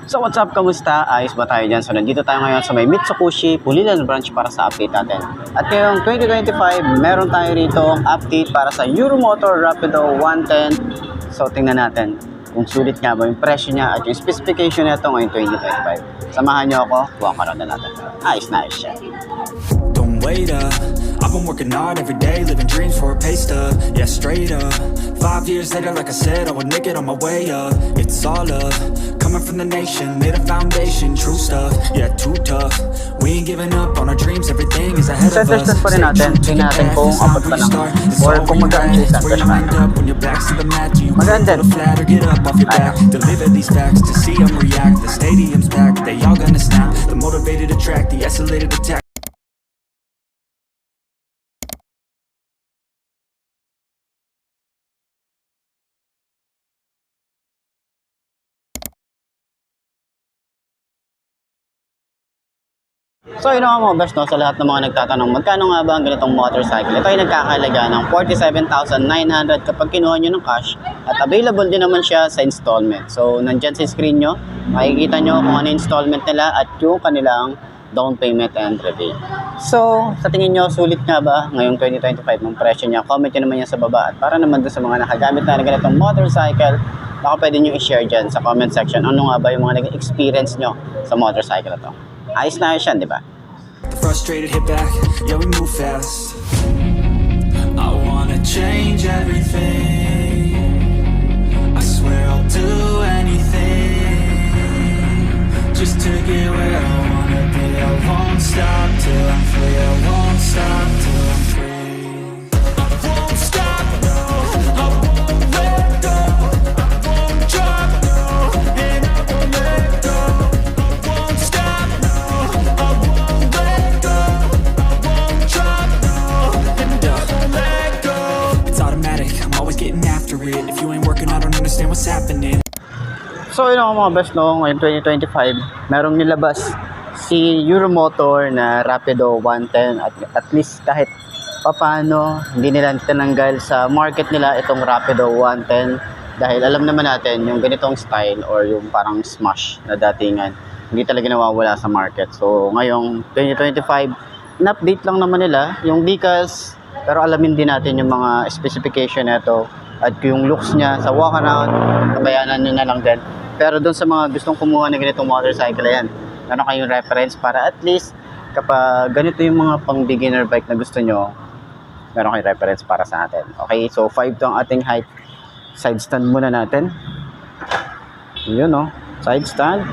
So what's up, kamusta? Ayos ba tayo dyan? So nandito tayo ngayon sa may Mitsubishi Pulilan branch para sa update natin. At ngayong 2025, meron tayo rito update para sa Euromotor Rapido 110. So tingnan natin kung sulit nga ba yung presyo niya at yung specification nito ngayong 2025. Samahan niyo ako, buwang karoon na natin. Ayos na ayos siya. Don't wait up, I've been working hard every day, living dreams for a pay stub. Yeah, straight up. 5 years later, like I said, I would make it on my way up. It's all up, coming from the nation, made a foundation, true stuff. Yeah, too tough. We ain't giving up on our dreams, everything is ahead of us. Set pa rin natin, tingnan natin kung abot pa lang or kung magkaan siya sa test natin. Maganda. Get up off your back, deliver these facts to see them react. The stadium's packed, they all gonna snap. The motivated attract, the escalated attack. So yun nga mga best, no, sa lahat ng mga nagtatanong magkano nga ba ang ganitong motorcycle, ito ay nagkakalaga ng 47,900 kapag kinuha nyo ng cash, at available din naman siya sa installment. So nandyan sa screen nyo, makikita nyo kung ano installment nila at yung kanilang down payment and rebate. So sa tingin nyo, sulit nga ba ngayong 2025 ng presyo niya? Comment nyo naman yan sa baba, at para naman doon sa mga nakagamit na ganitong motorcycle, baka pwede nyo i-share dyan sa comment section ano nga ba yung mga naging experience nyo sa motorcycle na to. Ayos na ayos yan, di ba? The frustrated hit back, yeah we move fast. I wanna change everything. I swear I'll do anything just to get where I wanna be. I won't stop till I'm free. I won't stop till I'm free. I won't stop, no. I won't let go. I won't drop, no. And I won't let go. I won't stop, no. I won't let go. I won't drop, no. And I won't let go. It's automatic, I'm always getting after it. If you ain't working, I don't understand what's happening. So yun ako mga best, no, ngayon 2025 merong nilabas si Euromotor na Rapido 110, at least kahit papano hindi nila tinanggal sa market nila itong Rapido 110, dahil alam naman natin yung ganitong style or yung parang smash na datingan hindi talaga nawawala sa market. So ngayong 2025 in-update lang naman nila yung decals, pero alamin din natin yung mga specification nito at yung looks niya sa walk around, kabayanan nyo na lang din. Pero doon sa mga gustong kumuha ng ganitong motorcycle, yan, meron kayong reference para at least kapag ganito yung mga pang beginner bike na gusto nyo, meron kayong reference para sa atin. Okay, so 5 to ang ating height. Side stand muna natin. Yun, no, side stand.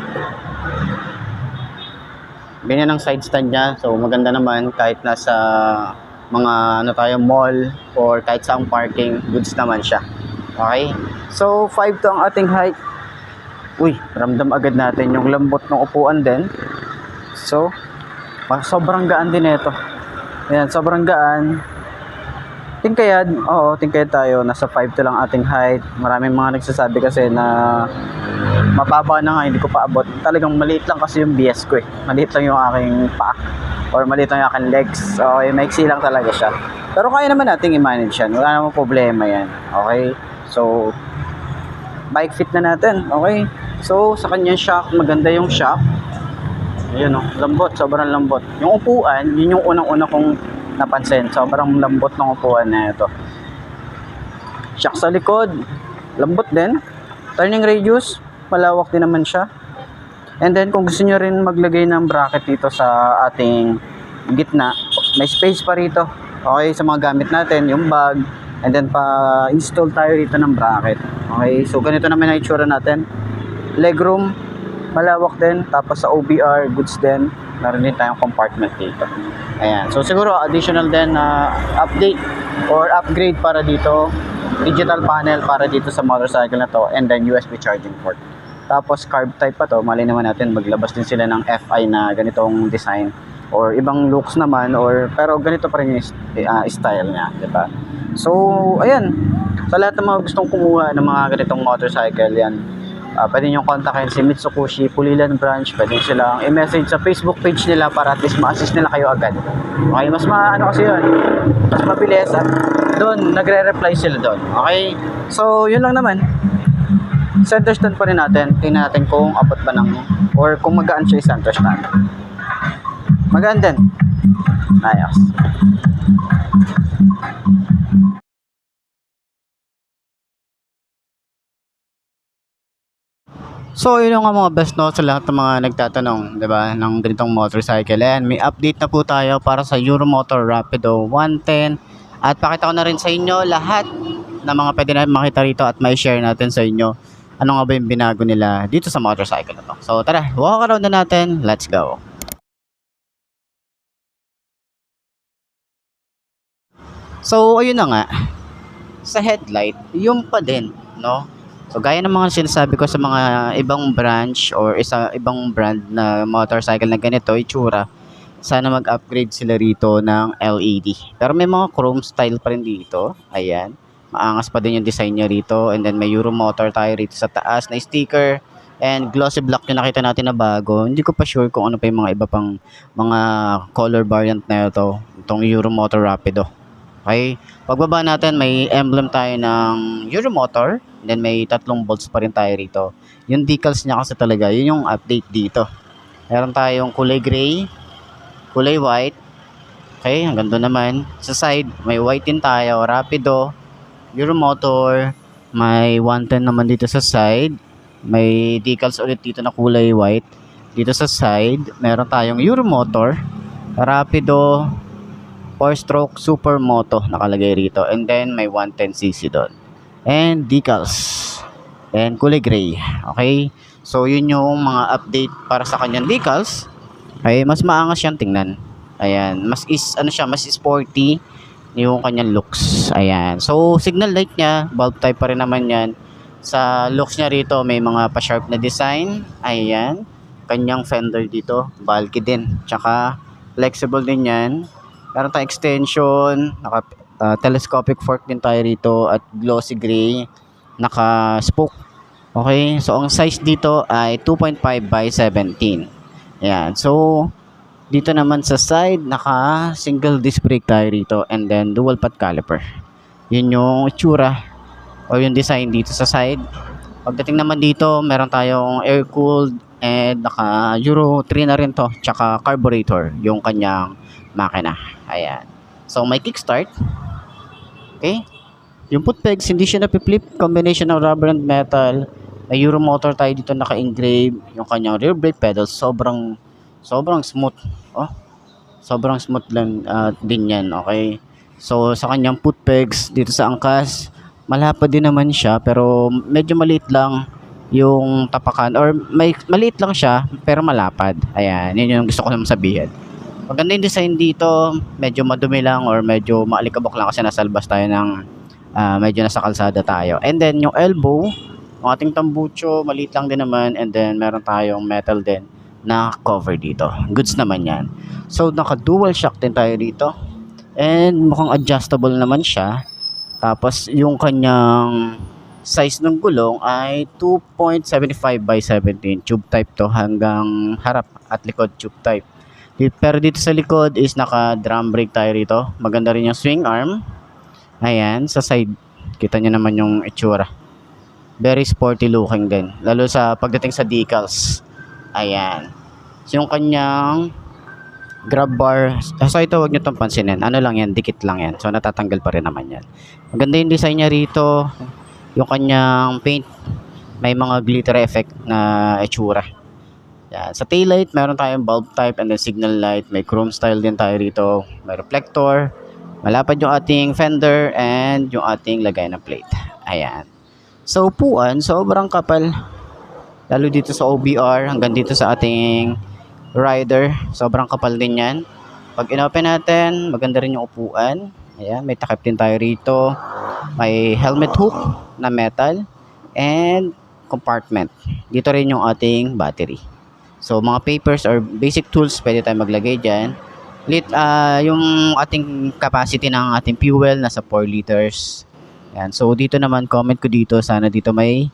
Ganyan ang side stand niya. So maganda naman kahit nasa mga ano tayo, mall or kahit saang parking, goods naman siya. Okay, so 5 to ang ating height. Uy, ramdam agad natin yung lambot ng upuan din. So sobrang gaan din ito. Ayan, sobrang gaan. Tingkayad, oo, tingkayad tayo. Nasa 5 to lang ating height. Maraming mga nagsasabi kasi na mababa na nga, hindi ko pa abot. Talagang maliit lang kasi yung BS ko eh. Maliit lang yung aking paa or maliit lang yung aking legs. So maiksi lang talaga siya. Pero kaya naman nating i-manage yan. Wala namang problema yan. Okay, so bike fit na natin. Okay, so sa kanyang shock, maganda yung shock. Ayun, no, lambot, sobrang lambot. Yung upuan, yun yung unang-una kong napansin. Sobrang lambot ng upuan na ito. Shock sa likod, lambot din. Turning radius, malawak din naman siya. And then kung gusto nyo rin maglagay ng bracket dito sa ating gitna, may space pa rito. Okay, sa mga gamit natin, yung bag. And then pa-install tayo dito ng bracket. Okay, so ganito naman ang itsura natin. Legroom, malawak din. Tapos sa OBR, goods din. Meron din tayong compartment dito. Ayan, so siguro additional din na update or upgrade para dito. Digital panel para dito sa motorcycle na to. And then USB charging port. Tapos carb type pa to. Mali naman natin maglabas din sila ng FI na ganitong design. Or ibang looks naman. Pero ganito pa rin yung style niya. Diba? So, ayan. Sa lahat ng mga gustong kumuha ng mga ganitong motorcycle, yan. Pwede nyo kontakin si Mitsubishi Pulilan branch. Pwede silang i-message sa Facebook page nila para at least ma-assist nila kayo agad. Okay, mas ano kasi yun, mas mabilis at doon nagre-reply sila doon. Okay, so yun lang naman. center stand pa rin natin. Tingnan natin kung abot ba ng, or kung magaan siya yung center stand. Magaan din. Ayos. So, yun yung mga best no sa lahat ng mga nagtatanong, 'di ba, ng ganitong motorcycle. And may update na po tayo para sa Euromotor Rapido 110. At pakita ko na rin sa inyo lahat ng mga pwede na makita rito at may share natin sa inyo. Ano nga ba yung binago nila dito sa motorcycle na to. So, tara, walk around na natin. Let's go. So, ayun na nga. Sa headlight, yung pa din, no? So, gaya ng mga sinasabi ko sa mga ibang branch or ibang brand na motorcycle na ganito, itsura, sana mag-upgrade sila rito ng LED. Pero may mga chrome style pa rin dito. Ayan. Maangas pa din yung design niya rito. And then may Euromotor tayo rito sa taas na sticker. And glossy black yung nakita natin na bago. Hindi ko pa sure kung ano pa yung mga iba pang mga color variant na ito. Itong Euromotor Rapido. Okay. Pagbaba natin, may emblem tayo ng Euromotor. Then may 3 bolts pa rin tayo rito. Yung decals niya kasi talaga, yun yung update dito. Meron tayong kulay gray, kulay white. Okay, hanggang doon naman. Sa side, may white din tayo, Rapido, Euromotor. May 110 naman dito sa side. May decals ulit dito na kulay white. Dito sa side, meron tayong Euromotor, Rapido, 4-stroke Supermoto nakalagay rito. And then may 110cc doon. And decals. And kulay gray. Okay? So, yun yung mga update para sa kanyang decals. Okay, mas maangas siyang tingnan. Ayan, mas sporty yung kanyang looks. Ayan. So, signal light niya, bulb type pa rin naman 'yan. Sa looks niya rito, may mga pa-sharp na design. Ayan. Kanyang fender dito, bulky din. Tsaka flexible din 'yan. Meron tayong extension, telescopic fork din tayo rito at glossy gray, naka-spoke. Okay, so ang size dito ay 2.5 by 17. Ayan, so dito naman sa side, naka single disc brake tayo rito and then dual path caliper. Yun yung itsura o yung design dito sa side. Pagdating naman dito, meron tayong air-cooled and naka Euro 3 na rin to, tsaka carburetor yung kanyang makina. Ayan. So may kickstart. Okay? Yung foot pegs, hindi siya napipflip. Combination ng rubber and metal. May Euromotor tayo dito naka-engrave. Yung kanyang rear brake pedals, sobrang smooth. Oh, sobrang smooth lang din yan. Okay? So, sa kanyang foot pegs, dito sa angkas, malapad din naman siya. Pero medyo maliit lang yung tapakan. Or maliit lang siya, pero malapad. Ayan, yun yung gusto ko naman sabihin. Maganda yung design dito, medyo madumi lang or medyo maalikabok lang kasi nasa labas tayo ng medyo nasa kalsada tayo. And then yung elbow, yung ating tambucho, maliit lang din naman. And then meron tayong metal din na cover dito. Goods naman yan. So naka dual shock din tayo dito. And mukhang adjustable naman siya. Tapos yung kanyang size ng gulong ay 2.75 by 17. Tube type to hanggang harap at likod tube type. Pero dito sa likod is naka drum brake tayo rito. Maganda rin yung swing arm. Ayan, sa side. Kita nyo naman yung itsura. Very sporty looking din. Lalo sa pagdating sa decals. Ayan. So, yung kanyang grab bar. So ito, wag nyo itong pansinin. Ano lang yan, dikit lang yan. So natatanggal pa rin naman yan. Maganda yung design niya rito. Yung kanyang paint. May mga glitter effect na itsura. Yan. Sa taillight, meron tayong bulb type and then signal light. May chrome style din tayo rito. May reflector. Malapad yung ating fender and yung ating lagay ng plate. Ayan. So, upuan, sobrang kapal. Lalo dito sa OBR, hanggang dito sa ating rider. Sobrang kapal din yan. Pag inopen natin, maganda rin yung upuan. Ayan, may takip din tayo rito. May helmet hook na metal. And compartment. Dito rin yung ating battery. So, mga papers or basic tools, pwede tayo maglagay dyan. Yung ating capacity ng ating fuel, nasa 4 liters. Yan. So, dito naman, comment ko dito, sana dito may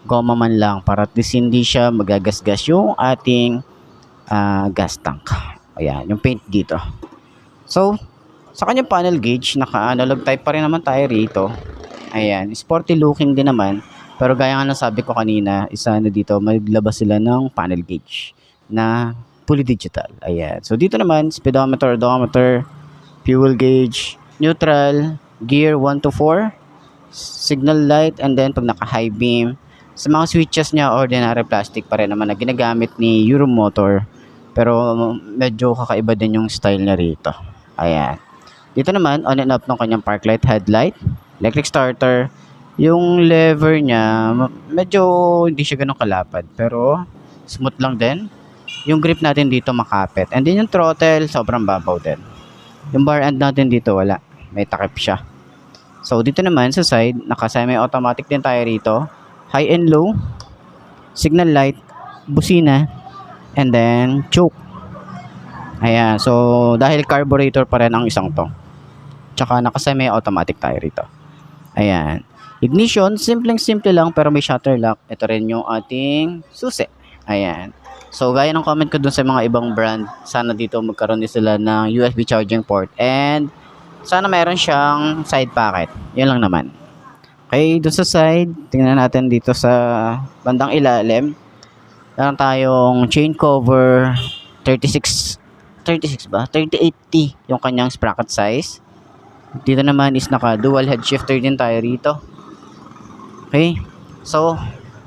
goma man lang para at least hindi siya magagasgas yung ating gas tank. Ayan, yung paint dito. So, sa kanyang panel gauge, naka-analog type pa rin naman tayo rito. Ayan, sporty looking din naman. Pero gaya nga ng sabi ko kanina, isa na dito, maglabas sila ng panel gauge na fully digital. Ayan. So dito naman, speedometer, odometer, fuel gauge, neutral, gear 1 to 4, signal light, and then pag naka-high beam, sa mga switches niya, ordinary plastic pa rin naman na ginagamit ni Euromotor. Pero medyo kakaiba din yung style niya rito. Ayan. Dito naman, on and off ng kanyang park light, headlight, electric starter. Yung lever niya, medyo hindi siya ganun kalapad. Pero smooth lang din. Yung grip natin dito makapit. And then yung throttle, sobrang babaw din. Yung bar end natin dito, wala. May takip siya. So, dito naman sa side, naka-semi-automatic din tayo rito. High and low, signal light, busina, and then choke. Ayan. So, dahil carburetor pa rin ang isang to. Tsaka naka-semi-automatic tayo rito. Ayan. Ignition, simpleng-simple lang pero may shutter lock. Ito rin yung ating susi. Ayan. So, gaya ng comment ko dun sa mga ibang brand, sana dito magkaroon din sila ng USB charging port. And, sana mayroon siyang side pocket. Yan lang naman. Okay, doon sa side, tingnan natin dito sa bandang ilalim. Meron tayong chain cover 36 ba? 38T yung kanyang sprocket size. Dito naman is naka dual head shifter din tayo rito. Okay, so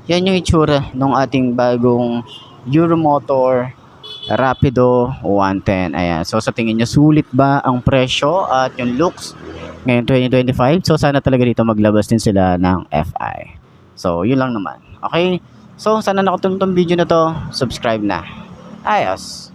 yan yung itsura ng ating bagong Euromotor Rapido 110. Ayan. So sa tingin nyo, sulit ba ang presyo at yung looks ngayon 2025? So sana talaga dito maglabas din sila ng FI. So yun lang naman. Okay? So sana nakatulong tong video na to. Subscribe na. Ayos.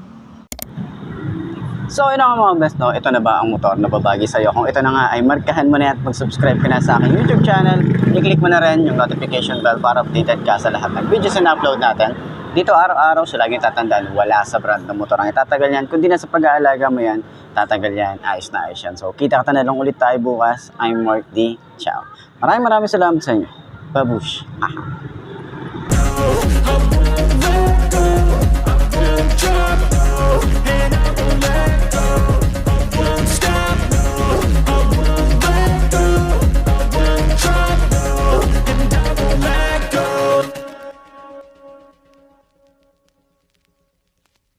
So yun na nga mga best, no? Ito na ba ang motor na babagi sa'yo? Kung ito na nga ay markahan mo na at mag-subscribe ka na sa aking YouTube channel. I-click mo na rin yung notification bell para updated ka sa lahat ng videos na upload natin. Dito araw-araw, so laging tatandaan, wala sa brand ng motor ang itatagal yan. Kundi na sa pag-aalaga mo yan, tatagal yan, ayos na ayos yan. So kita ka na lang ulit tayo bukas. I'm Mark D. Ciao. Maraming salamat sa inyo. Babush. Aha.